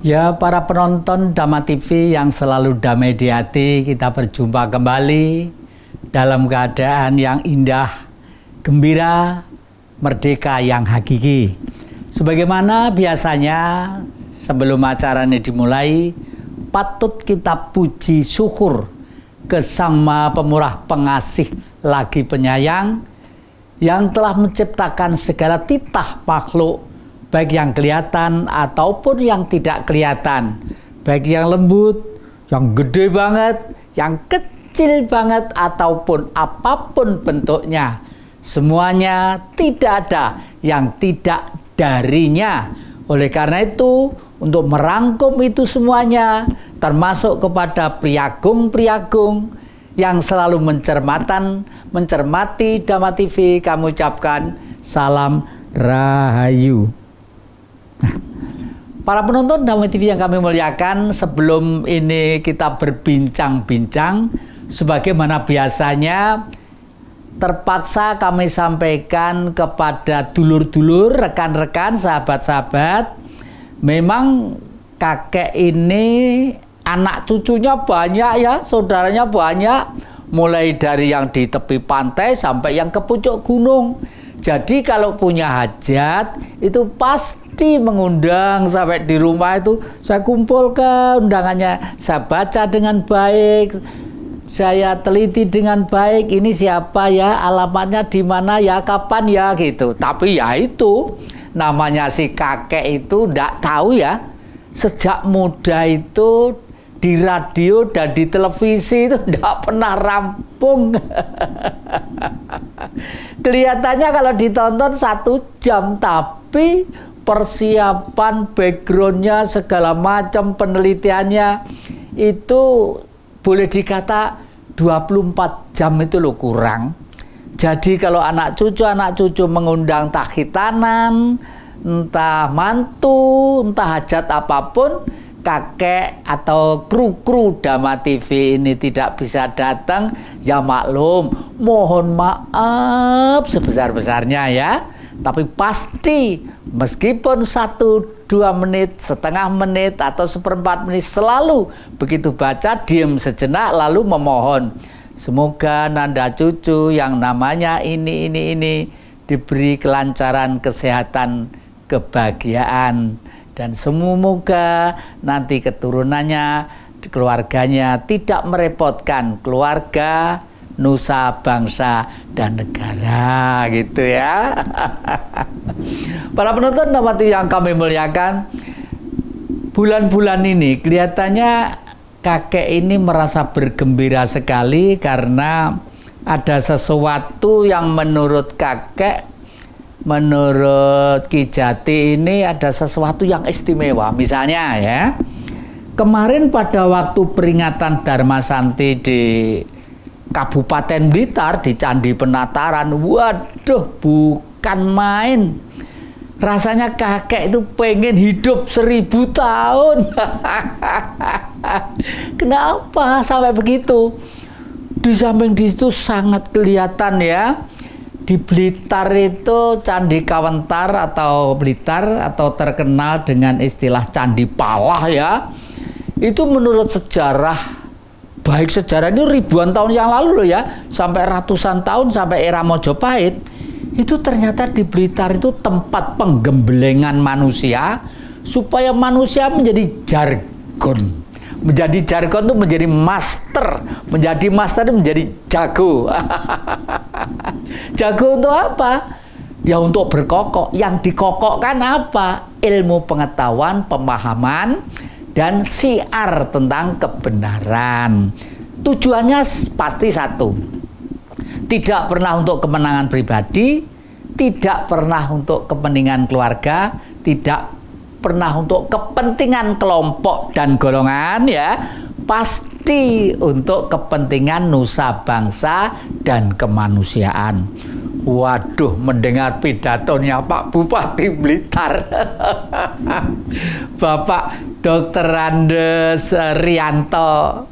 Ya, para penonton Dhamma TV yang selalu damai di hati, kita berjumpa kembali dalam keadaan yang indah, gembira, merdeka yang hakiki. Sebagaimana biasanya sebelum acara ini dimulai, patut kita puji syukur ke Sang Maha Pemurah Pengasih lagi Penyayang yang telah menciptakan segala titah makhluk, baik yang kelihatan ataupun yang tidak kelihatan, baik yang lembut, yang gede banget, yang kecil banget, ataupun apapun bentuknya. Semuanya tidak ada yang tidak darinya. Oleh karena itu, untuk merangkum itu semuanya, termasuk kepada priagung-priagung yang selalu mencermati Dhamma TV, kami ucapkan salam rahayu. Nah, para penonton Dhamma TV yang kami muliakan, sebelum ini kita berbincang-bincang, sebagaimana biasanya terpaksa kami sampaikan kepada dulur-dulur, rekan-rekan, sahabat-sahabat, memang kakek ini anak cucunya banyak ya, saudaranya banyak, mulai dari yang di tepi pantai sampai yang ke puncak gunung. Jadi kalau punya hajat itu pasti mengundang, sampai di rumah itu saya kumpulkan undangannya, saya baca dengan baik, saya teliti dengan baik, ini siapa ya, alamatnya di mana ya, kapan ya gitu. Tapi ya itu namanya si kakek itu ndak tahu ya, sejak muda itu di radio dan di televisi itu ndak pernah rampung. Kelihatannya kalau ditonton 1 jam, tapi persiapan backgroundnya segala macam penelitiannya itu boleh dikata 24 jam itu loh kurang. Jadi kalau anak cucu mengundang entah khitanan, entah mantu, entah hajat apapun, kakek atau kru Dhamma TV ini tidak bisa datang, ya maklum, mohon maaf sebesar-besarnya ya. Tapi pasti meskipun 1-2 menit, setengah menit atau 1/4 menit, selalu begitu baca diam sejenak lalu memohon, semoga nanda cucu yang namanya ini diberi kelancaran, kesehatan, kebahagiaan, dan semoga nanti keturunannya, keluarganya tidak merepotkan keluarga, nusa, bangsa, dan negara, gitu ya. Para penonton Dhamma TV yang kami muliakan, bulan-bulan ini kelihatannya kakek ini merasa bergembira sekali karena ada sesuatu yang menurut kakek, menurut Ki Jati ini ada sesuatu yang istimewa. Misalnya ya, kemarin pada waktu peringatan Dharma Santi di Kabupaten Blitar, di Candi Penataran, waduh bukan main. Rasanya kakek itu pengen hidup 1000 tahun. Kenapa sampai begitu? Di samping di situ sangat kelihatan ya, di Blitar itu Candi Kawentar atau Blitar atau terkenal dengan istilah Candi Palah ya. Itu menurut sejarah, baik sejarah ini ribuan tahun yang lalu loh ya, sampai ratusan tahun, sampai era Mojopahit, itu ternyata di Blitar itu tempat penggembelengan manusia supaya manusia menjadi jargon. Menjadi jargon itu menjadi master, menjadi master itu menjadi jago. Jago untuk apa? Ya untuk berkokok. Yang dikokokkan apa? Ilmu pengetahuan, pemahaman, dan siar tentang kebenaran. Tujuannya pasti satu, tidak pernah untuk kemenangan pribadi, tidak pernah untuk kepentingan keluarga, tidak pernah untuk kepentingan kelompok dan golongan ya, pasti untuk kepentingan nusa bangsa dan kemanusiaan. Waduh, mendengar pidatonya Pak Bupati Blitar, Bapak Dr. Andes Rianto,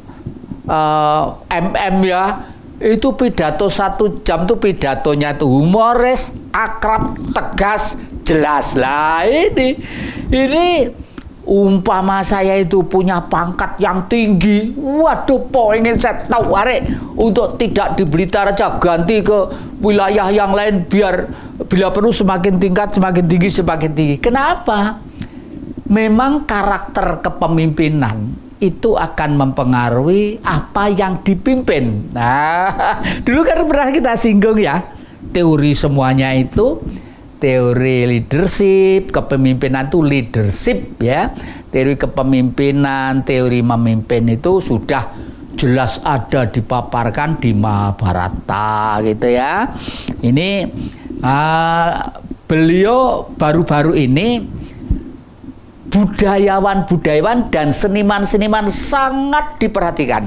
MM ya, itu pidato 1 jam tuh pidatonya tuh humoris, akrab, tegas, jelas. Lah ini umpama saya itu punya pangkat yang tinggi, waduh, pengen saya tahu arek untuk tidak di Blitar aja, ganti ke wilayah yang lain biar bila perlu semakin tingkat, semakin tinggi. Kenapa? Memang karakter kepemimpinan itu akan mempengaruhi apa yang dipimpin. Nah, dulu kan pernah kita singgung ya, teori semuanya itu, teori leadership, kepemimpinan itu leadership ya. Teori kepemimpinan, teori memimpin itu sudah jelas ada dipaparkan di Mahabharata gitu ya. Ini beliau baru-baru ini budayawan dan seniman sangat diperhatikan.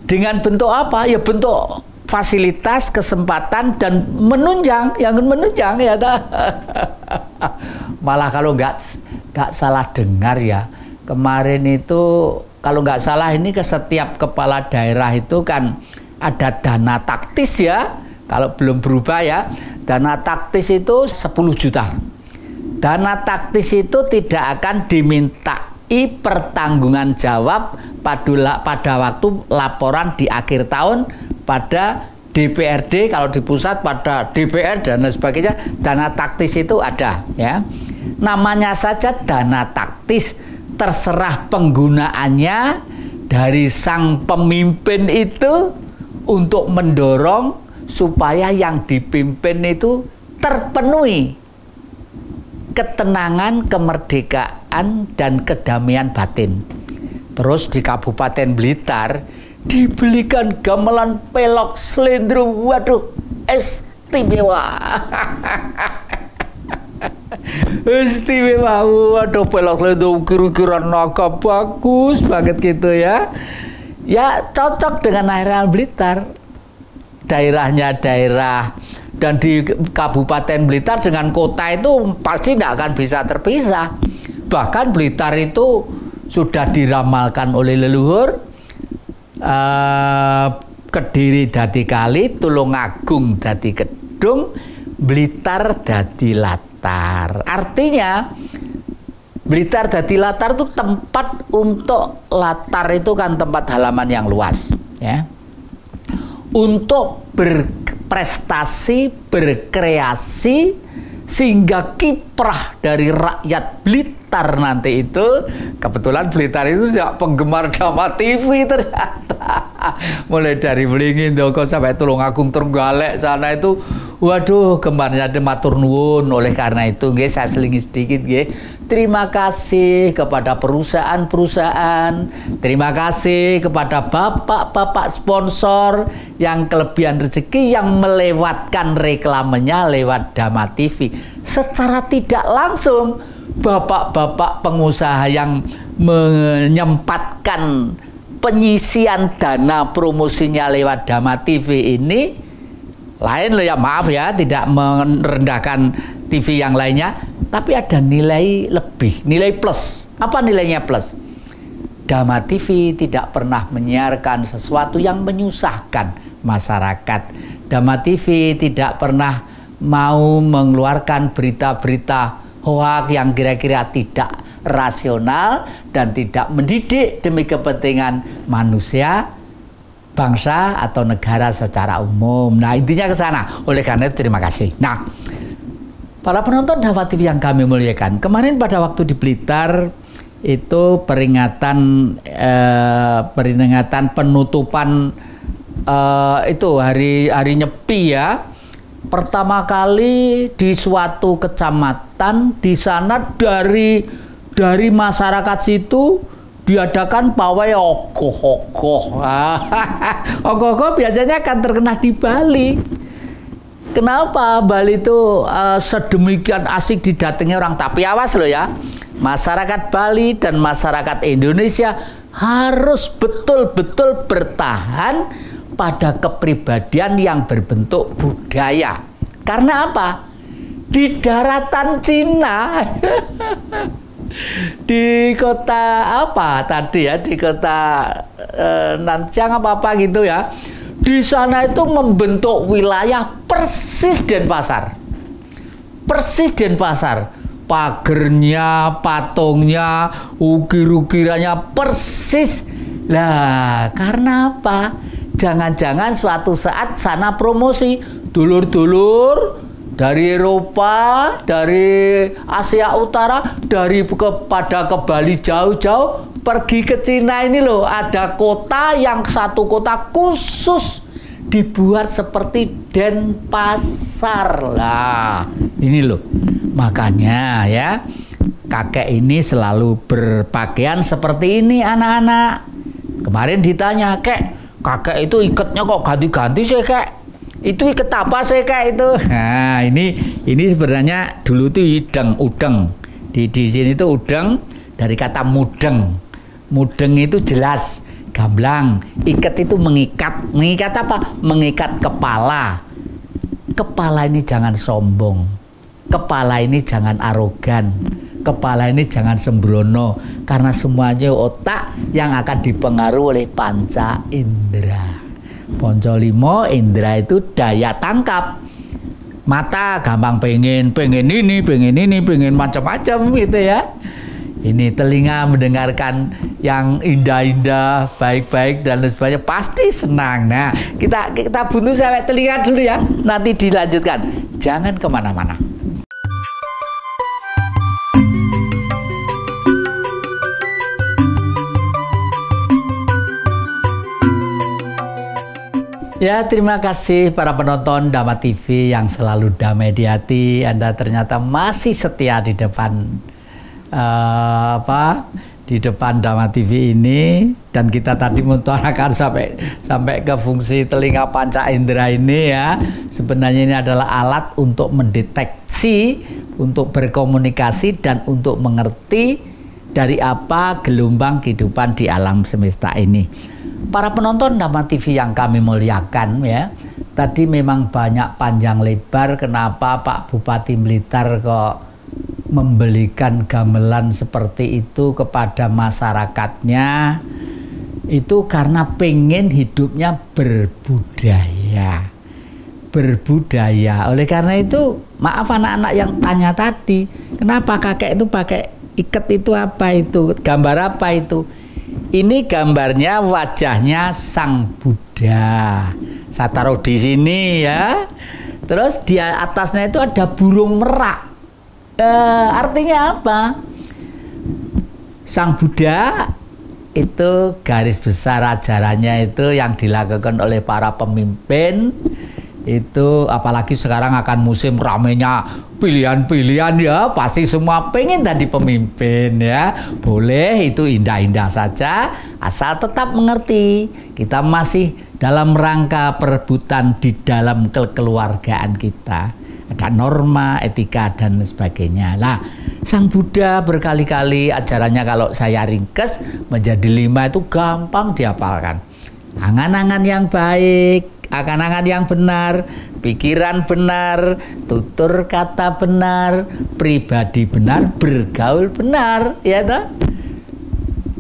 Dengan bentuk apa? Ya bentuk fasilitas, kesempatan, dan menunjang ya. Malah kalau nggak salah dengar ya, kemarin itu kalau nggak salah ini ke setiap kepala daerah itu kan ada dana taktis ya. Kalau belum berubah ya, dana taktis itu 10 juta. Dana taktis itu tidak akan dimintai pertanggungan jawab pada waktu laporan di akhir tahun pada DPRD, kalau di pusat pada DPR dan lain sebagainya. Dana taktis itu ada ya. Namanya saja dana taktis, terserah penggunaannya dari sang pemimpin itu untuk mendorong supaya yang dipimpin itu terpenuhi ketenangan, kemerdekaan, dan kedamaian batin. Terus di Kabupaten Blitar dibelikan gamelan pelok slendro, waduh, istimewa. Istimewa, waduh, pelok slendro kira-kira naga bagus banget gitu ya. Ya cocok dengan daerah Blitar. Daerahnya daerah, dan di Kabupaten Blitar dengan kota itu pasti tidak akan bisa terpisah. Bahkan Blitar itu sudah diramalkan oleh leluhur, Kediri dadi kali, Tulungagung dadi kedung, Blitar dadi latar. Artinya Blitar dadi latar itu tempat untuk latar itu kan tempat halaman yang luas ya, untuk berprestasi, berkreasi, sehingga kiprah dari rakyat Blitar nanti itu, kebetulan Blitar itu juga penggemar drama TV ternyata. Mulai dari Blingin Doko sampai Tulungagung Trenggalek sana itu, waduh, gemarnya matur nuwun. Oleh karena itu nggih, saya selingi sedikit nggih. Terima kasih kepada perusahaan-perusahaan, terima kasih kepada bapak-bapak sponsor yang kelebihan rezeki yang melewatkan reklamenya lewat Dama TV. Secara tidak langsung, bapak-bapak pengusaha yang menyempatkan penyisian dana promosinya lewat Dama TV ini, lain loh ya, maaf ya, tidak merendahkan TV yang lainnya, tapi ada nilai lebih, nilai plus. Apa nilainya plus? Dama TV tidak pernah menyiarkan sesuatu yang menyusahkan masyarakat. Dama TV tidak pernah mau mengeluarkan berita-berita hoak yang kira-kira tidak rasional dan tidak mendidik demi kepentingan manusia, bangsa atau negara secara umum. Nah, intinya ke sana. Oleh karena itu terima kasih. Nah, para penonton Dama TV yang kami muliakan, kemarin pada waktu di Blitar itu peringatan penutupan itu hari Nyepi ya. Pertama kali di suatu kecamatan di sana dari masyarakat situ diadakan pawai ogoh-ogoh. Ogoh-ogoh biasanya akan terkena di Bali. Kenapa Bali itu sedemikian asik didatangi orang? Tapi awas loh ya, masyarakat Bali dan masyarakat Indonesia harus betul-betul bertahan pada kepribadian yang berbentuk budaya. Karena apa? Di daratan Cina di kota apa tadi ya, di kota Nanjang apa gitu ya. Di sana itu membentuk wilayah persis Denpasar. Persis Denpasar. Pagernya, patungnya, ukir-ukirannya persis. Lah, karena apa? Jangan-jangan suatu saat sana promosi dulur-dulur dari Eropa, dari Asia Utara, pada ke Bali jauh-jauh pergi ke Cina ini loh. Ada kota yang satu kota khusus dibuat seperti Denpasar lah. Ini loh. Makanya ya, kakek ini selalu berpakaian seperti ini anak-anak. Kemarin ditanya, kakek itu ikatnya kok ganti-ganti sih kek? Itu ikat apa sih kek itu? Nah ini sebenarnya dulu itu udeng. Di sini itu udeng dari kata mudeng. Mudeng itu jelas, gamblang. Ikat itu mengikat. Mengikat apa? Mengikat kepala. Kepala ini jangan sombong. Kepala ini jangan arogan. Kepala ini jangan sembrono. Karena semuanya otak yang akan dipengaruhi oleh panca indera. Ponco limo, indera itu daya tangkap. Mata gampang pengen ini, pengen macam-macam gitu ya. Ini telinga mendengarkan yang indah-indah, baik-baik dan lain sebagainya, pasti senang. Nah, kita buntu sampai telinga dulu ya. Nanti dilanjutkan. Jangan kemana-mana. Ya, terima kasih para penonton Dhamma TV yang selalu damai di hati. Anda ternyata masih setia di depan di depan Dhamma TV ini, dan kita tadi mengutarakan sampai ke fungsi telinga panca indera ini ya. Sebenarnya ini adalah alat untuk mendeteksi, untuk berkomunikasi dan untuk mengerti dari apa gelombang kehidupan di alam semesta ini. Para penonton Dhamma TV yang kami muliakan ya, tadi memang banyak panjang lebar kenapa Pak Bupati Blitar kok membelikan gamelan seperti itu kepada masyarakatnya. Itu karena pengen hidupnya berbudaya. Oleh karena itu, maaf anak-anak yang tanya tadi, kenapa kakek itu pakai ikat itu apa itu? Gambar apa itu? Ini gambarnya wajahnya Sang Buddha. Saya taruh di sini ya. Terus di atasnya itu ada burung merak. Artinya apa? Sang Buddha itu garis besar ajarannya itu yang dilakukan oleh para pemimpin. Itu apalagi sekarang akan musim ramenya pilihan-pilihan ya, pasti semua pengen tadi pemimpin ya. Boleh, itu indah-indah saja asal tetap mengerti kita masih dalam rangka perebutan di dalam kekeluargaan kita. Ada norma, etika dan sebagainya. Lah, Sang Buddha berkali-kali ajarannya kalau saya ringkes menjadi 5 itu gampang dihafalkan. Angan-angan yang baik, angan-angan yang benar, pikiran benar, tutur kata benar, pribadi benar, bergaul benar, ya toh?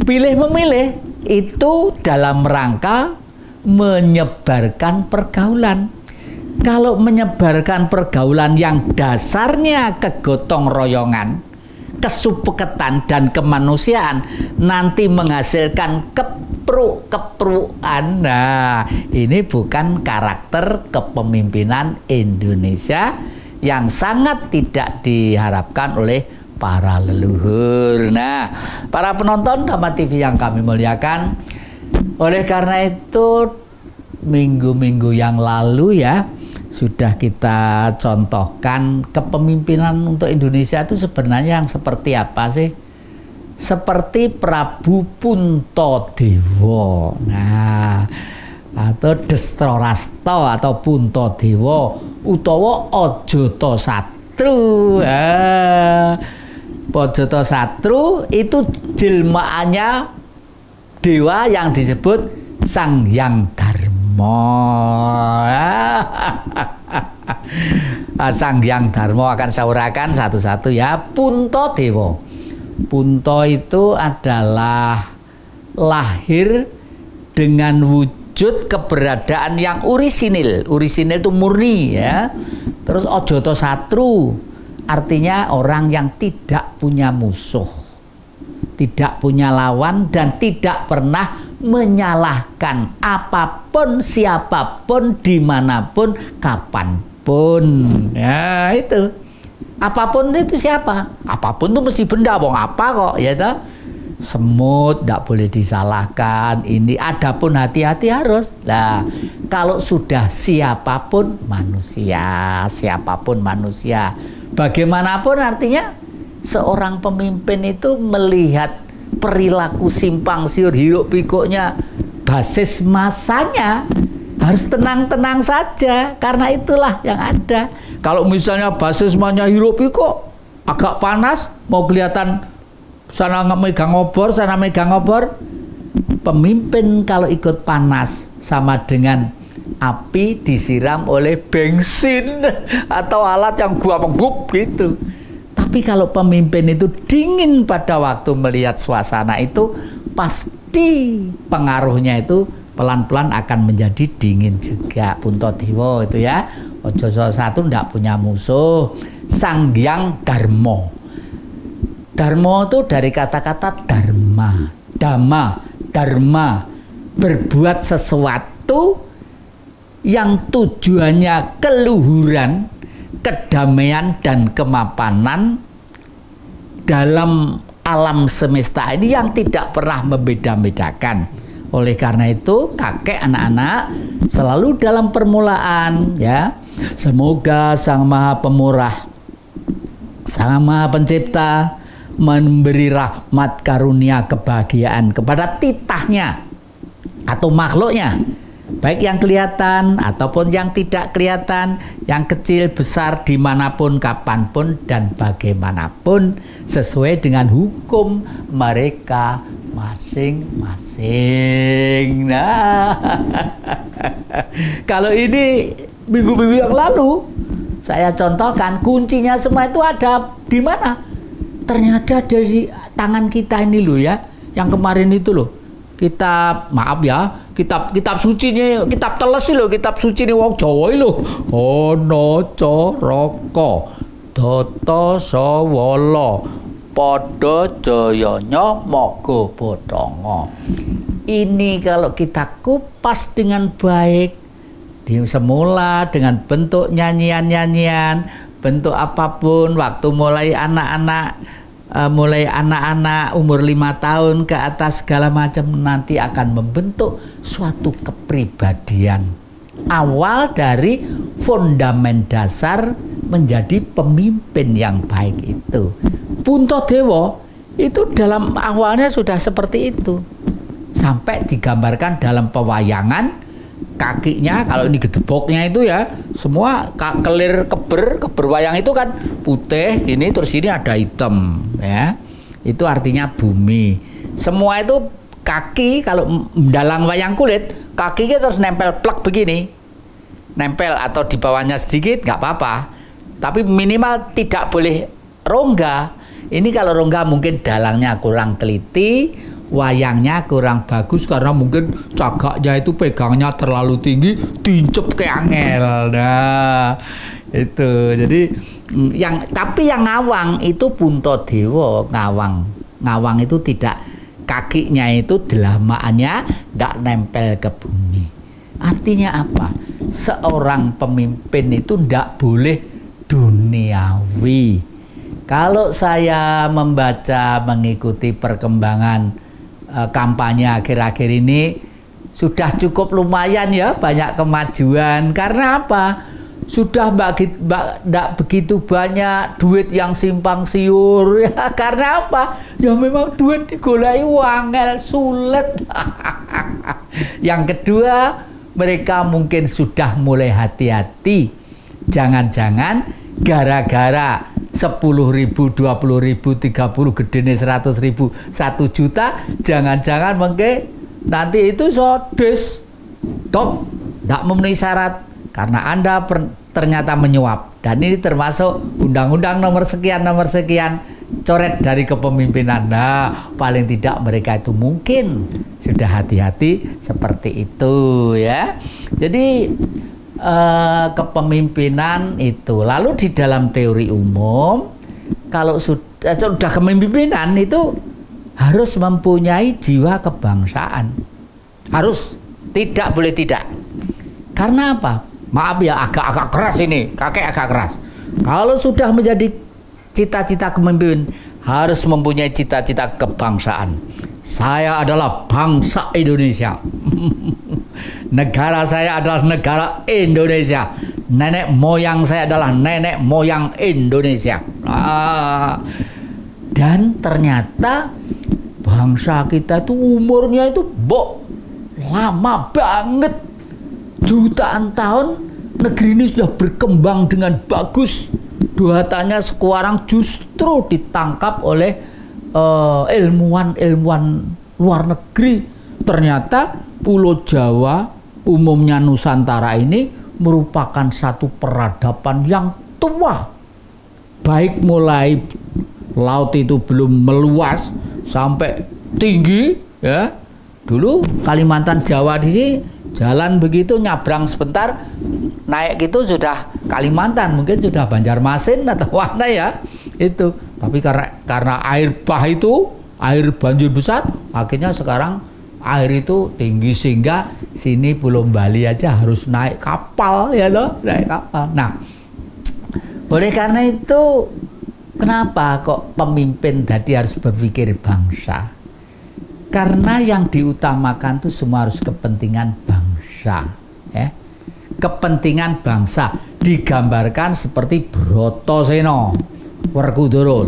Pilih memilih itu dalam rangka menyebarkan pergaulan. Kalau menyebarkan pergaulan yang dasarnya kegotong royongan, kesupekatan dan kemanusiaan, nanti menghasilkan kepruan. Nah, ini bukan karakter kepemimpinan Indonesia yang sangat tidak diharapkan oleh para leluhur. Nah, para penonton Dhamma TV yang kami muliakan, oleh karena itu minggu-minggu yang lalu ya sudah kita contohkan kepemimpinan untuk Indonesia itu sebenarnya yang seperti apa sih? Seperti Prabu Puntadewa. Nah, atau Destrorasto atau Puntadewa utawa Ajatasatru. Ajatasatru itu jelmaannya dewa yang disebut Sang Hyang Dharma. Sang Hyang Dharma akan saya uraikan satu-satu ya. Puntadewa. Punto itu adalah lahir dengan wujud keberadaan yang orisinil. Orisinil itu murni ya. Terus ojoto satru, artinya orang yang tidak punya musuh, tidak punya lawan, dan tidak pernah menyalahkan apapun, siapapun, dimanapun, kapanpun. Ya itu. Apapun itu siapa? Apapun itu mesti benda, wong apa kok, ya toh? Semut tidak boleh disalahkan. Ini adapun hati-hati harus. Nah, kalau sudah siapapun manusia, siapapun manusia, bagaimanapun artinya seorang pemimpin itu melihat perilaku simpang siur hiruk pikuknya basis masanya harus tenang-tenang saja, karena itulah yang ada. Kalau misalnya basis masanya hiruk pikuk agak panas, mau kelihatan sana megang obor, sana megang obor, pemimpin kalau ikut panas sama dengan api disiram oleh bensin atau alat yang gua menggup gitu. Tapi kalau pemimpin itu dingin pada waktu melihat suasana itu, pasti pengaruhnya itu pelan-pelan akan menjadi dingin juga. Puntadewa itu ya, ojo satu ndak punya musuh. Sanghyang Darmo. Darmo itu dari kata-kata dharma, dhamma, dharma, berbuat sesuatu yang tujuannya keluhuran, kedamaian dan kemapanan dalam alam semesta ini yang tidak pernah membeda-bedakan. Oleh karena itu kakek anak-anak selalu dalam permulaan ya, semoga Sang Maha Pemurah, Sang Maha Pencipta memberi rahmat karunia kebahagiaan kepada titahnya atau makhluknya, baik yang kelihatan ataupun yang tidak kelihatan, yang kecil besar, dimanapun, kapanpun, dan bagaimanapun, sesuai dengan hukum mereka masing-masing. Nah, kalau ini minggu-minggu yang lalu saya contohkan, kuncinya semua itu ada di mana? Ternyata dari tangan kita ini loh ya, yang kemarin itu loh. Kitab, maaf ya, kitab suci ini, kitab teles loh, kitab suci ini wong Jawa loh. Ana caraka Data Sawala padha jayanya maga bathanga. Ini kalau kita kupas dengan baik, di semula dengan bentuk nyanyian-nyanyian, bentuk apapun, waktu mulai anak-anak umur 5 tahun ke atas segala macam, nanti akan membentuk suatu kepribadian awal dari fondamen dasar menjadi pemimpin yang baik itu. Puntadewa itu dalam awalnya sudah seperti itu, sampai digambarkan dalam pewayangan. Kakinya kalau ini gedeboknya itu ya semua kelir keber wayang itu kan putih ini, terus ini ada hitam ya, itu artinya bumi. Semua itu kaki kalau dalang wayang kulit, kakinya terus nempel plek begini, nempel atau di bawahnya sedikit nggak apa-apa, tapi minimal tidak boleh rongga. Ini kalau rongga mungkin dalangnya kurang teliti, wayangnya kurang bagus karena mungkin cagaknya itu pegangnya terlalu tinggi, dincep ke angel. Nah, itu. Jadi tapi yang ngawang itu Puntadewa, ngawang itu tidak, kakinya itu delamaannya tidak nempel ke bumi. Artinya apa? Seorang pemimpin itu tidak boleh duniawi. Kalau saya membaca, mengikuti perkembangan kampanye akhir-akhir ini, sudah cukup lumayan ya, banyak kemajuan. Karena apa? Sudah tidak begitu banyak duit yang simpang siur ya. Karena apa? Ya memang duit digolai wangel, sulit. Yang kedua, mereka mungkin sudah mulai hati-hati. Jangan-jangan gara-gara 10.000, 20.000, 30, gedene 100.000, 1 juta, jangan-jangan mungkin nanti itu sodes dok, tidak memenuhi syarat karena Anda ternyata menyuap, dan ini termasuk undang-undang nomor sekian coret dari kepemimpinan. Nah, paling tidak mereka itu mungkin sudah hati-hati seperti itu ya. Jadi kepemimpinan itu. Lalu di dalam teori umum, kalau sudah kepemimpinan itu harus mempunyai jiwa kebangsaan. Harus, tidak boleh tidak. Karena apa? Maaf ya, agak keras ini, kakek agak keras. Kalau sudah menjadi cita-cita kepemimpinan, harus mempunyai cita-cita kebangsaan. Saya adalah bangsa Indonesia. Negara saya adalah negara Indonesia. Nenek moyang saya adalah nenek moyang Indonesia. Dan ternyata bangsa kita itu umurnya itu lama banget. Jutaan tahun negeri ini sudah berkembang dengan bagus. Duhatannya sekarang justru ditangkap oleh ilmuwan-ilmuwan luar negeri. Ternyata Pulau Jawa, umumnya Nusantara ini merupakan satu peradaban yang tua. Baik mulai laut itu belum meluas sampai tinggi ya. Dulu Kalimantan Jawa di sini jalan begitu nyabrang sebentar naik gitu sudah Kalimantan, mungkin sudah Banjarmasin atau mana ya itu. Tapi karena air bah itu, air banjir besar, akhirnya sekarang air itu tinggi sehingga sini Pulau Bali aja harus naik kapal ya loh, naik kapal. Nah, oleh karena itu kenapa kok pemimpin tadi harus berpikir bangsa? Karena yang diutamakan itu semua harus kepentingan bangsa, ya. Kepentingan bangsa digambarkan seperti Bratasena, Werkudara.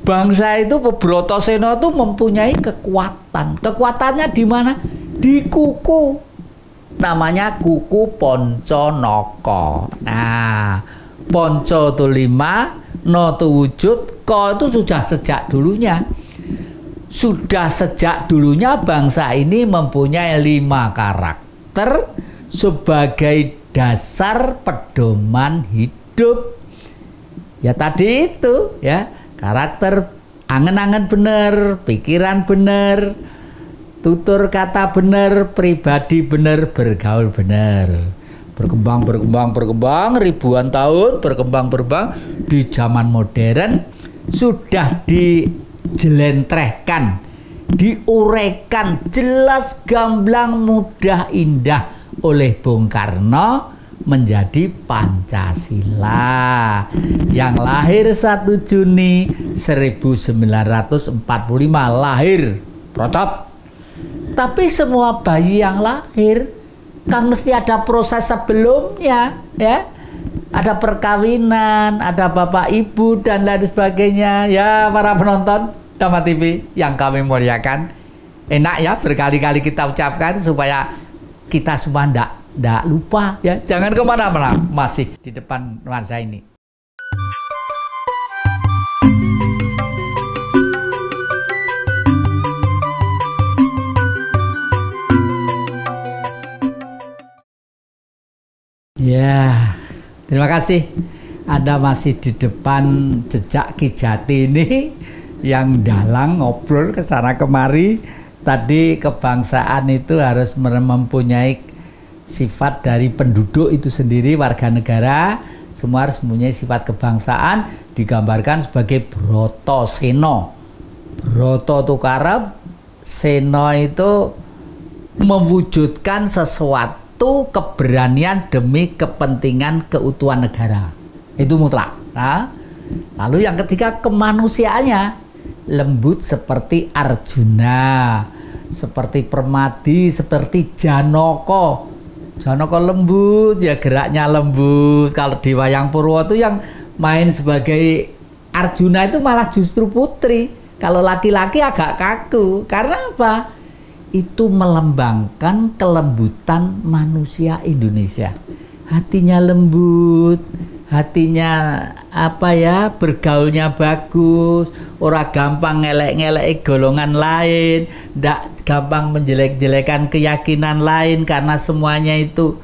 Bangsa itu Bratasena itu mempunyai kekuatan. Kekuatannya di mana? Di kuku. Namanya kuku Pancanaka. Nah, Panca itu 5, No itu wujud, Ko itu sudah sejak dulunya. Sudah sejak dulunya bangsa ini mempunyai 5 karakter sebagai dasar pedoman hidup. Ya tadi itu ya, karakter angen-angen bener, pikiran bener, tutur kata bener, pribadi bener, bergaul bener. Berkembang ribuan tahun, berkembang di zaman modern sudah dijelentrehkan, diuraikan jelas gamblang mudah indah oleh Bung Karno menjadi Pancasila yang lahir 1 Juni 1945 lahir procot. Tapi semua bayi yang lahir kan mesti ada proses sebelumnya ya, ada perkawinan, ada bapak ibu dan lain sebagainya ya. Para penonton Dhamma TV yang kami muliakan, enak ya berkali-kali kita ucapkan supaya kita semua ndak lupa ya. Jangan kemana-mana, masih di depan nuansa ini. Ya, terima kasih Anda masih di depan jejak Ki Jati ini yang dalang ngobrol ke sana kemari. Tadi kebangsaan itu harus mempunyai sifat dari penduduk itu sendiri, warga negara, semua harus mempunyai sifat kebangsaan, digambarkan sebagai Bratasena. Brata itu karep, sena itu mewujudkan sesuatu keberanian demi kepentingan keutuhan negara, itu mutlak. Nah, lalu yang ketiga kemanusiaannya, lembut seperti Arjuna, seperti Permadi, seperti Janaka. Janaka lembut ya, geraknya lembut. Kalau di wayang Purwo itu yang main sebagai Arjuna itu malah justru putri. Kalau laki-laki agak kaku. Karena apa? Itu melambangkan kelembutan manusia Indonesia. Hatinya lembut, hatinya apa ya, bergaulnya bagus, ora gampang ngelek-ngelek golongan lain, ndak gampang menjelek-jelekan keyakinan lain, karena semuanya itu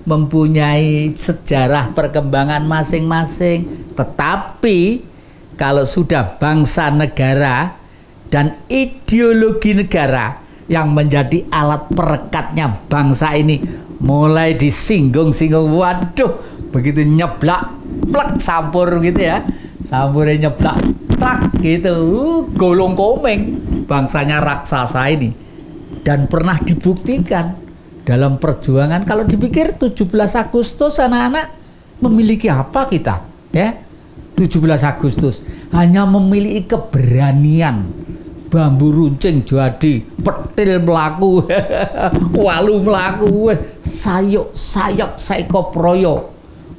mempunyai sejarah perkembangan masing-masing. Tetapi kalau sudah bangsa negara dan ideologi negara yang menjadi alat perekatnya bangsa ini mulai disinggung-singgung, waduh, begitu nyeblak, plek, sampur gitu ya, sampurnya nyeblak, tak gitu, golong komeng bangsanya raksasa ini. Dan pernah dibuktikan dalam perjuangan. Kalau dipikir 17 Agustus anak-anak memiliki apa kita, ya? 17 Agustus hanya memiliki keberanian, bambu runcing jadi petil melaku, walu melaku, sayuk sayap saiko proyo,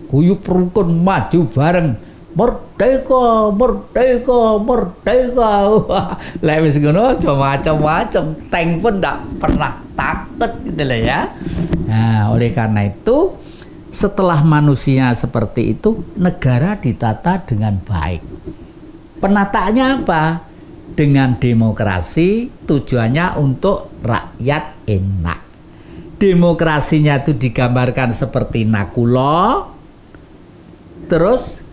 guyup rukun maju bareng, merdeka, merdeka, merdeka. Lah wis ngono aja macam-macam, tank pun ndak pernah takut gitu lah ya. Nah, oleh karena itu setelah manusia seperti itu, negara ditata dengan baik. Penataannya apa? Dengan demokrasi, tujuannya untuk rakyat enak. Demokrasinya itu digambarkan seperti Nakula, terus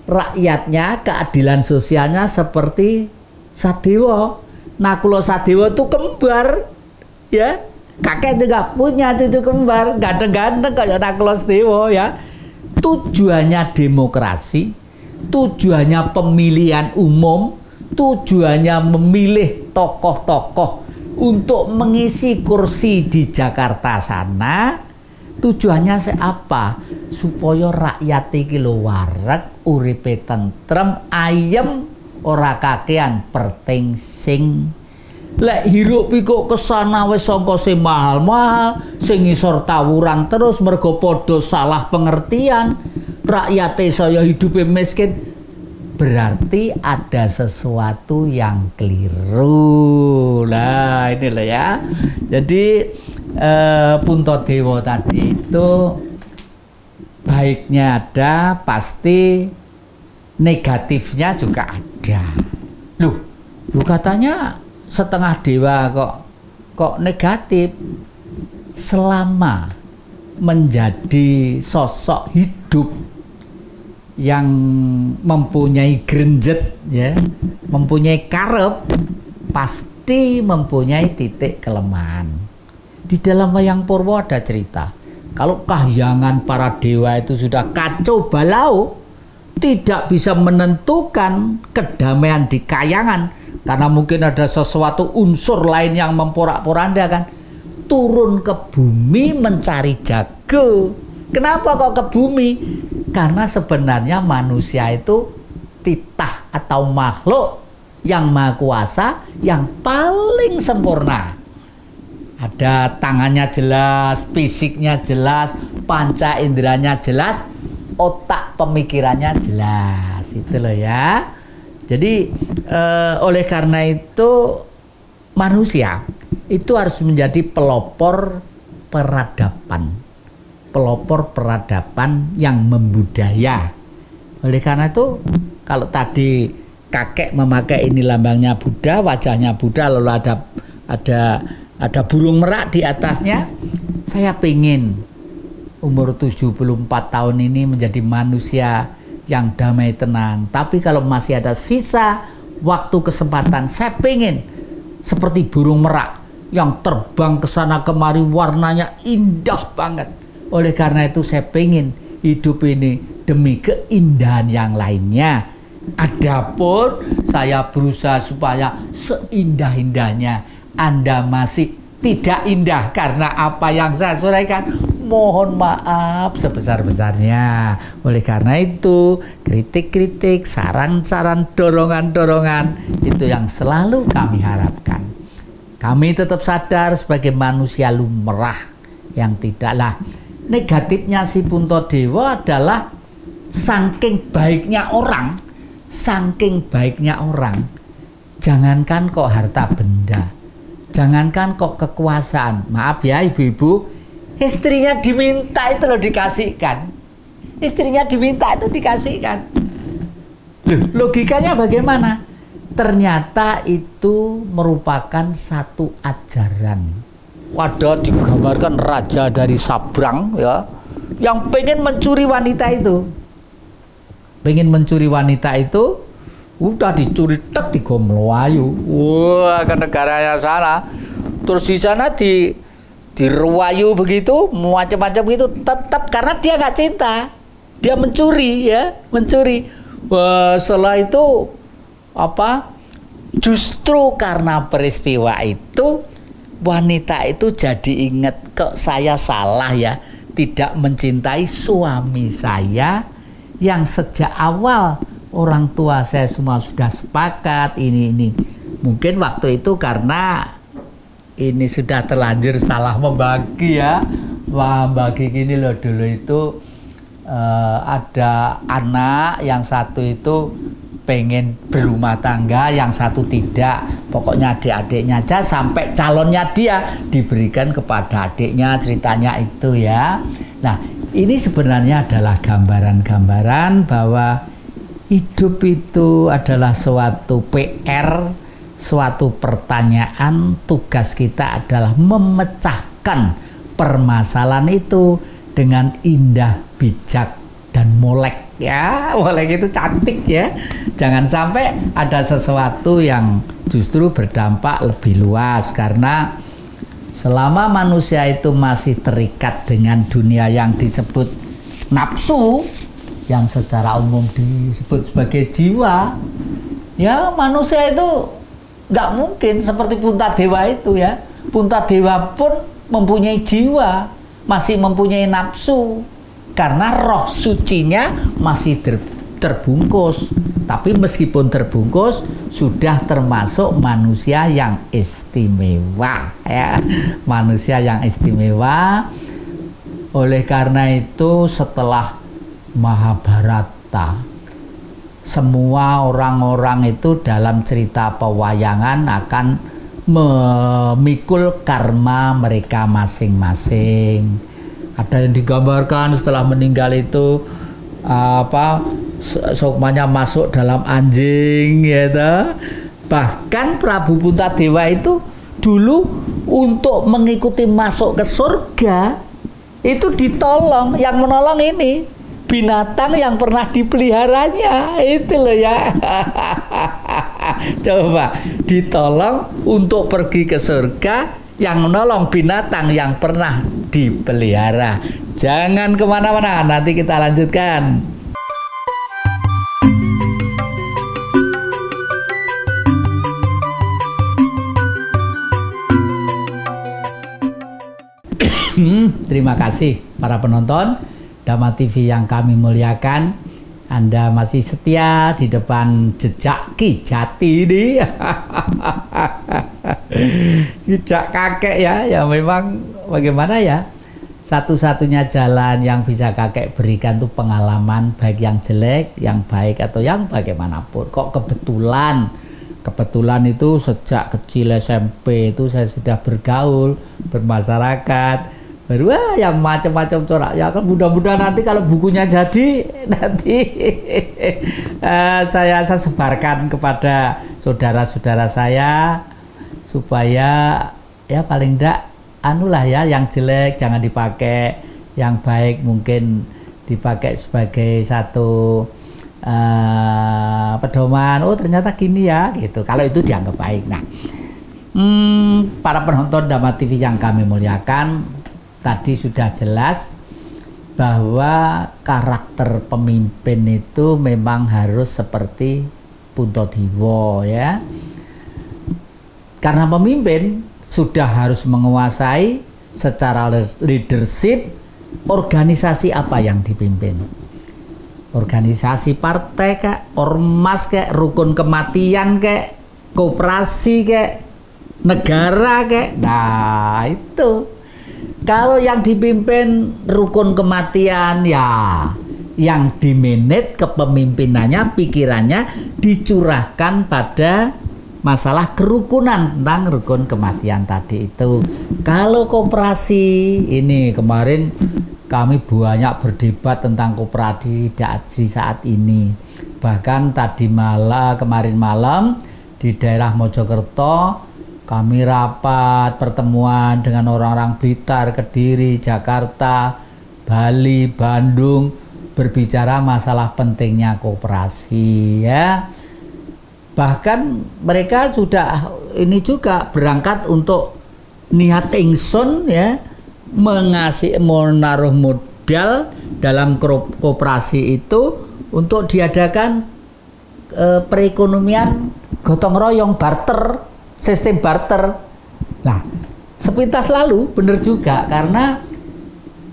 rakyatnya, keadilan sosialnya seperti Sadewa. Nakula Sadewa itu kembar, ya. Kakek juga punya cucu kembar, ganteng-ganteng kayak Nakula Sadewa, ya. Tujuannya demokrasi, tujuannya pemilihan umum, tujuannya memilih tokoh-tokoh untuk mengisi kursi di Jakarta sana. Tujuannya apa? Supaya rakyat iki lho wareg, uripe tentrem, ayem, ora kakean pertengsing. Lek hirup pikuk kesana wis sangka sing mahal-mahal, sing ngisor tawuran terus mergo padha salah pengertian, rakyate saya hidupe miskin, berarti ada sesuatu yang keliru. Nah, ini loh ya. Jadi Puntadewa tadi itu baiknya ada, pasti negatifnya juga ada. Loh katanya setengah dewa kok negatif. Selama menjadi sosok hidup yang mempunyai grenjet, ya, mempunyai karep, pasti mempunyai titik kelemahan. Di dalam wayang Purwo ada cerita, kalau kahyangan para dewa itu sudah kacau balau, tidak bisa menentukan kedamaian di kayangan, karena mungkin ada sesuatu unsur lain yang memporak-porandakan, turun ke bumi mencari jago. Kenapa kok ke bumi? Karena sebenarnya manusia itu titah atau makhluk yang maha kuasa, yang paling sempurna. Ada tangannya jelas, fisiknya jelas, panca inderanya jelas, otak pemikirannya jelas. Itu loh ya. Jadi oleh karena itu manusia itu harus menjadi pelopor peradaban. Pelopor peradaban yang membudaya. Oleh karena itu, kalau tadi kakek memakai ini lambangnya Buddha, wajahnya Buddha, lalu ada burung merak di atasnya, saya pengen umur 74 tahun ini menjadi manusia yang damai tenang. Tapi kalau masih ada sisa waktu kesempatan, saya pengen seperti burung merak yang terbang ke sana kemari, warnanya indah banget. Oleh karena itu saya pengen hidup ini demi keindahan yang lainnya. Adapun saya berusaha supaya seindah-indahnya Anda masih tidak indah karena apa yang saya sampaikan, mohon maaf sebesar-besarnya. Oleh karena itu kritik-kritik, saran-saran, dorongan-dorongan itu yang selalu kami harapkan. Kami tetap sadar sebagai manusia lumrah yang tidaklah. Negatifnya si Puntadewa adalah saking baiknya orang, jangankan kok harta benda, jangankan kok kekuasaan, maaf ya ibu-ibu, istrinya diminta itu loh dikasihkan. Istrinya diminta itu dikasihkan. Loh, logikanya bagaimana? Ternyata itu merupakan satu ajaran ada digambarkan raja dari Sabrang ya, yang pengen mencuri wanita itu. Pengen mencuri wanita itu, udah dicuri tek di Melayu. Wah, ke negaranya sana. Terus di sana diruayu begitu, macam-macam begitu, tetap karena dia nggak cinta. Dia mencuri ya, mencuri. Wah, setelah itu apa? Justru karena peristiwa itu wanita itu jadi ingat, kok saya salah ya, tidak mencintai suami saya yang sejak awal orang tua saya semua sudah sepakat ini. Mungkin waktu itu karena ini sudah terlanjur salah membagi ya. Membagi gini loh, dulu itu ada anak yang satu itu pengen berumah tangga, yang satu tidak. Pokoknya adik-adiknya aja, sampai calonnya dia diberikan kepada adiknya, ceritanya itu ya. Nah, ini sebenarnya adalah gambaran-gambaran bahwa hidup itu adalah suatu PR, suatu pertanyaan. Tugas kita adalah memecahkan permasalahan itu dengan indah, bijak, dan molek ya. Molek itu cantik ya. Jangan sampai ada sesuatu yang justru berdampak lebih luas, karena selama manusia itu masih terikat dengan dunia yang disebut nafsu, yang secara umum disebut sebagai jiwa, ya manusia itu nggak mungkin seperti Puntadewa itu ya. Puntadewa pun mempunyai jiwa, masih mempunyai nafsu, karena roh sucinya masih terbungkus. Tapi meskipun terbungkus, sudah termasuk manusia yang istimewa ya, manusia yang istimewa. Oleh karena itu setelah Mahabharata, semua orang-orang itu dalam cerita pewayangan akan memikul karma mereka masing-masing. Ada yang digambarkan setelah meninggal itu sukmanya masuk dalam anjing gitu. Bahkan Prabu Puntadewa itu dulu untuk mengikuti masuk ke surga itu ditolong, yang menolong ini binatang yang pernah dipeliharanya itu loh ya. Coba, ditolong untuk pergi ke surga, yang menolong binatang yang pernah dipelihara. Jangan kemana-mana, nanti kita lanjutkan. Terima kasih para penonton Dhamma TV yang kami muliakan. Anda masih setia di depan jejak Ki Jati ini. Jejak kakek ya, yang memang bagaimana ya, satu-satunya jalan yang bisa kakek berikan itu pengalaman, baik yang jelek, yang baik, atau yang bagaimanapun. Kok kebetulan itu sejak kecil SMP itu saya sudah bergaul, bermasyarakat, baru yang macam-macam corak ya kan. Mudah-mudahan nanti kalau bukunya jadi, nanti saya sebarkan kepada saudara-saudara saya, supaya ya paling enggak anulah ya, yang jelek jangan dipakai, yang baik mungkin dipakai sebagai satu pedoman. Oh ternyata gini ya gitu, kalau itu dianggap baik. Nah, para penonton Dhamma TV yang kami muliakan, tadi sudah jelas bahwa karakter pemimpin itu memang harus seperti Puntadewa ya. Karena pemimpin sudah harus menguasai secara leadership organisasi apa yang dipimpin. Organisasi partai kayak, ormas kayak, rukun kematian kayak, koperasi kayak, negara kayak. Nah itu, kalau yang dipimpin rukun kematian ya, yang dimanage kepemimpinannya, pikirannya dicurahkan pada masalah kerukunan, tentang rukun kematian tadi itu. Kalau koperasi, ini kemarin kami banyak berdebat tentang koperasi di saat ini. Bahkan kemarin malam di daerah Mojokerto kami rapat pertemuan dengan orang-orang Blitar, Kediri, Jakarta, Bali, Bandung, berbicara masalah pentingnya koperasi ya. Bahkan mereka sudah ini juga berangkat untuk niat ingsun ya, menaruh modal dalam koperasi itu untuk diadakan perekonomian gotong royong, barter, sistem barter. Nah, sepintas lalu benar juga, karena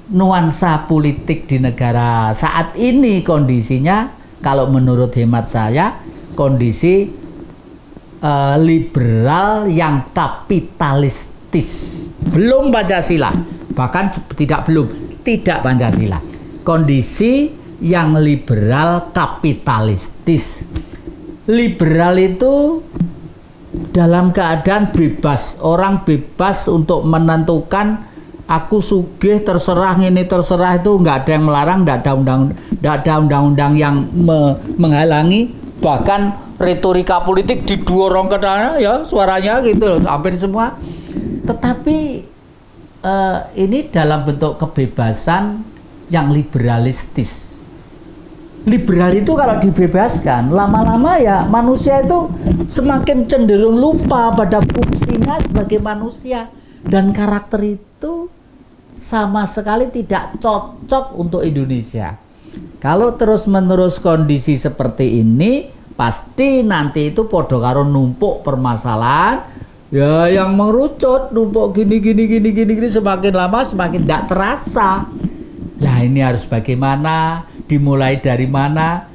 nuansa politik di negara saat ini kondisinya, kalau menurut hemat saya, kondisi liberal yang kapitalistis, belum Pancasila, bahkan tidak Pancasila, kondisi yang liberal kapitalistis. Liberal itu dalam keadaan bebas, orang bebas untuk menentukan aku sugih terserah, ini terserah, itu nggak ada yang melarang, nggak ada undang-undang yang menghalangi. Bahkan retorika politik didorong ke sana ya, suaranya gitu hampir semua. Tetapi ini dalam bentuk kebebasan yang liberalistis. Liberal itu kalau dibebaskan, lama-lama ya manusia itu semakin cenderung lupa pada fungsinya sebagai manusia, dan karakter itu sama sekali tidak cocok untuk Indonesia. Kalau terus-menerus kondisi seperti ini, pasti nanti itu podo karo numpuk permasalahan ya, yang mengerucut, numpuk gini, semakin lama semakin tidak terasa. Lah ini harus bagaimana? Dimulai dari mana?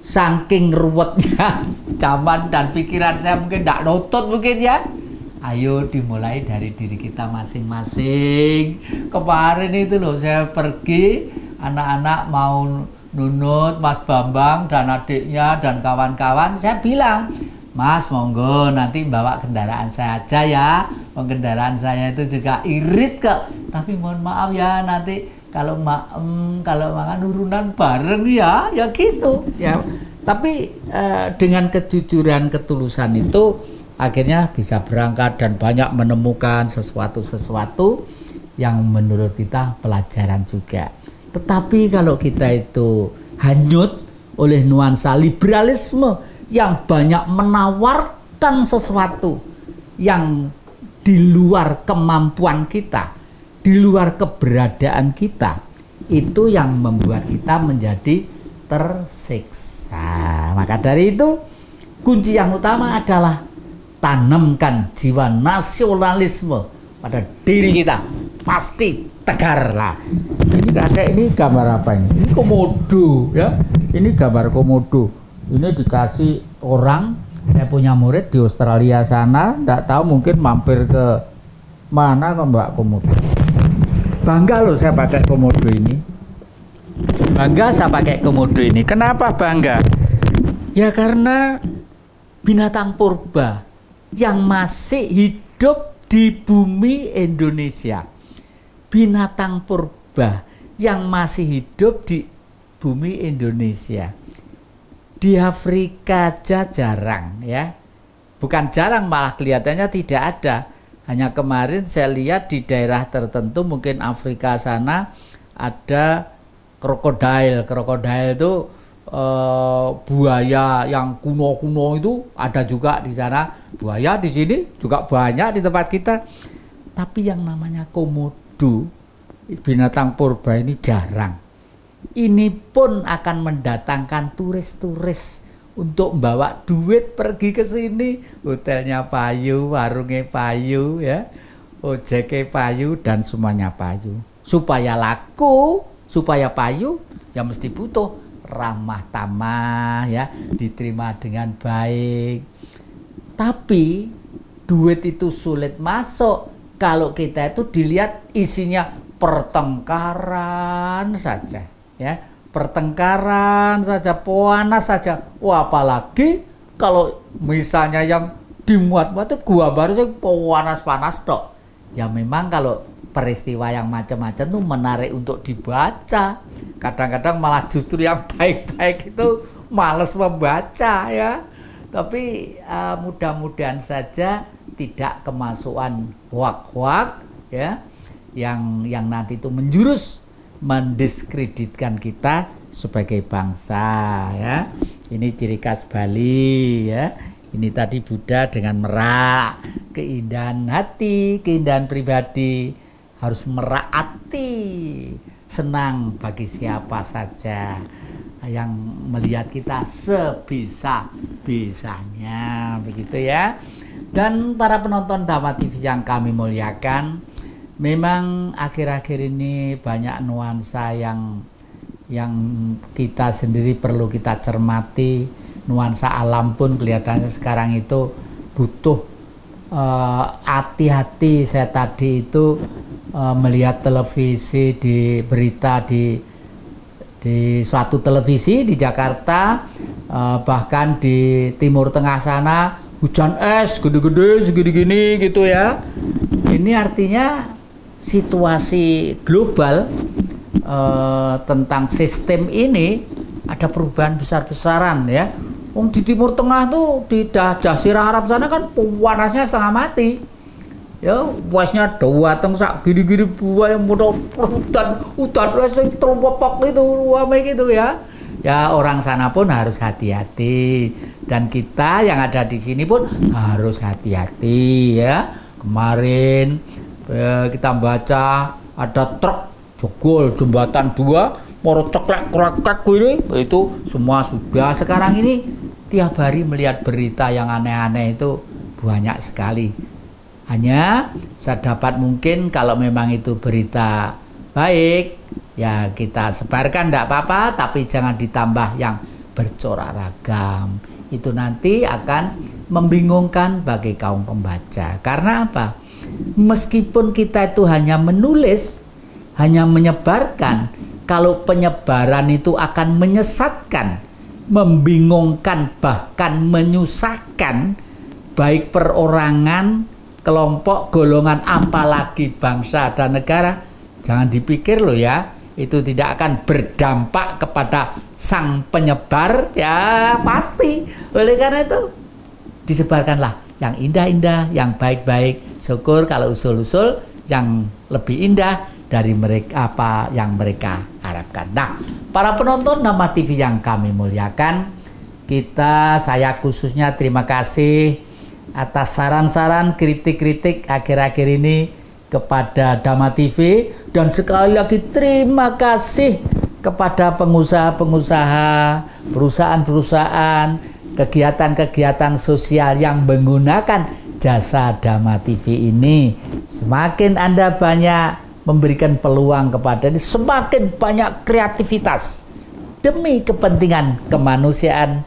Saking ruwetnya zaman dan pikiran saya mungkin tidak nutut mungkin ya. Ayo dimulai dari diri kita masing-masing. Kemarin itu loh saya pergi, anak-anak mau nunut Mas Bambang dan adiknya dan kawan-kawan. Saya bilang, Mas monggo nanti bawa kendaraan saya aja ya. Kendaraan saya itu juga irit kok. Tapi mohon maaf ya, nanti kalau makan urunan bareng ya gitu ya. Tapi dengan kejujuran, ketulusan itu akhirnya bisa berangkat dan banyak menemukan sesuatu yang menurut kita pelajaran juga. Tetapi kalau kita itu hanyut oleh nuansa liberalisme yang banyak menawarkan sesuatu yang di luar kemampuan kita, di luar keberadaan kita, itu yang membuat kita menjadi tersiksa. Maka dari itu kunci yang utama adalah tanamkan jiwa nasionalisme pada diri kita, pasti tegar lah. Ini gambar apa ini? Ini komodo ya. Ini gambar komodo. Ini dikasih orang, saya punya murid di Australia sana, tidak tahu mungkin mampir ke mana kok mbak komodo. Bangga loh saya pakai komodo ini. Bangga saya pakai komodo ini. Kenapa bangga? Ya karena binatang purba yang masih hidup di bumi Indonesia. Binatang purba yang masih hidup di bumi Indonesia. Di Afrika aja jarang ya. Bukan jarang, malah kelihatannya tidak ada. Hanya kemarin saya lihat di daerah tertentu mungkin Afrika sana ada krokodil. Krokodil itu buaya yang kuno-kuno itu ada juga di sana. Buaya di sini juga banyak di tempat kita. Tapi yang namanya komodo, binatang purba ini jarang. Ini pun akan mendatangkan turis-turis untuk membawa duit pergi ke sini. Hotelnya payu, warungnya payu ya, ojeknya payu, dan semuanya payu. Supaya laku, supaya payu, ya mesti butuh ramah tamah ya, diterima dengan baik. Tapi duit itu sulit masuk kalau kita itu dilihat isinya pertengkaran saja ya, pertengkaran saja, panas saja. Wah, apalagi kalau misalnya yang dimuat-muat itu gua baru sih panas-panas tok. Ya memang kalau peristiwa yang macam-macam itu menarik untuk dibaca. Kadang-kadang malah justru yang baik-baik itu males membaca ya. Tapi mudah-mudahan saja tidak kemasukan hoak-hoak ya, yang nanti itu menjurus mendiskreditkan kita sebagai bangsa ya. Ini ciri khas Bali ya. Ini tadi Buddha dengan merak, keindahan hati, keindahan pribadi, harus meraati, senang bagi siapa saja yang melihat kita sebisa-bisanya, begitu ya. Dan para penonton Dhamma TV yang kami muliakan, memang akhir-akhir ini banyak nuansa yang kita sendiri perlu kita cermati. Nuansa alam pun kelihatannya sekarang itu butuh hati-hati. Saya tadi itu melihat televisi, di berita di suatu televisi di Jakarta, bahkan di Timur Tengah sana hujan es gede-gede segini-gini gitu ya. Ini artinya situasi global tentang sistem ini ada perubahan besar-besaran ya. Di Timur Tengah tuh di Jazirah Arab sana kan panasnya setengah mati. Ya, puasnya datang sak gini-gini buah yang mudah hutan es terlempok itu ramai gitu ya. Ya, orang sana pun harus hati-hati, dan kita yang ada di sini pun harus hati-hati ya. Kemarin kita baca ada truk jogol jembatan 2 moro ceklek-ceklek gini, itu semua sudah. Sekarang ini tiap hari melihat berita yang aneh-aneh itu banyak sekali. Hanya sedapat mungkin kalau memang itu berita baik, ya kita sebarkan, tidak apa-apa, tapi jangan ditambah yang bercorak ragam. Itu nanti akan membingungkan bagi kaum pembaca. Karena apa? Meskipun kita itu hanya menulis, hanya menyebarkan, kalau penyebaran itu akan menyesatkan, membingungkan, bahkan menyusahkan baik perorangan, kelompok, golongan, apalagi bangsa dan negara, jangan dipikir loh ya, itu tidak akan berdampak kepada sang penyebar ya, pasti. Oleh karena itu disebarkanlah yang indah-indah, yang baik-baik. Syukur kalau usul-usul yang lebih indah dari mereka, apa yang mereka harapkan. Nah, para penonton Dhamma TV yang kami muliakan, saya khususnya terima kasih atas saran-saran, kritik-kritik akhir-akhir ini kepada Dhamma TV, dan sekali lagi terima kasih kepada pengusaha-pengusaha, perusahaan-perusahaan, kegiatan-kegiatan sosial yang menggunakan jasa Dhamma TV ini. Semakin Anda banyak memberikan peluang kepada ini, semakin banyak kreativitas demi kepentingan kemanusiaan,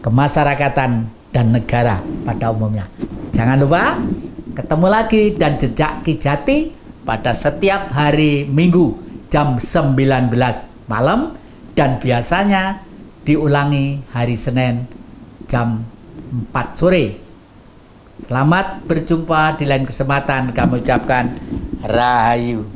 kemasyarakatan, dan negara pada umumnya. Jangan lupa ketemu lagi dan Jejak Ki Jati pada setiap hari Minggu jam 19 malam, dan biasanya diulangi hari Senin jam 4 sore. Selamat berjumpa di lain kesempatan. Kami ucapkan Rahayu.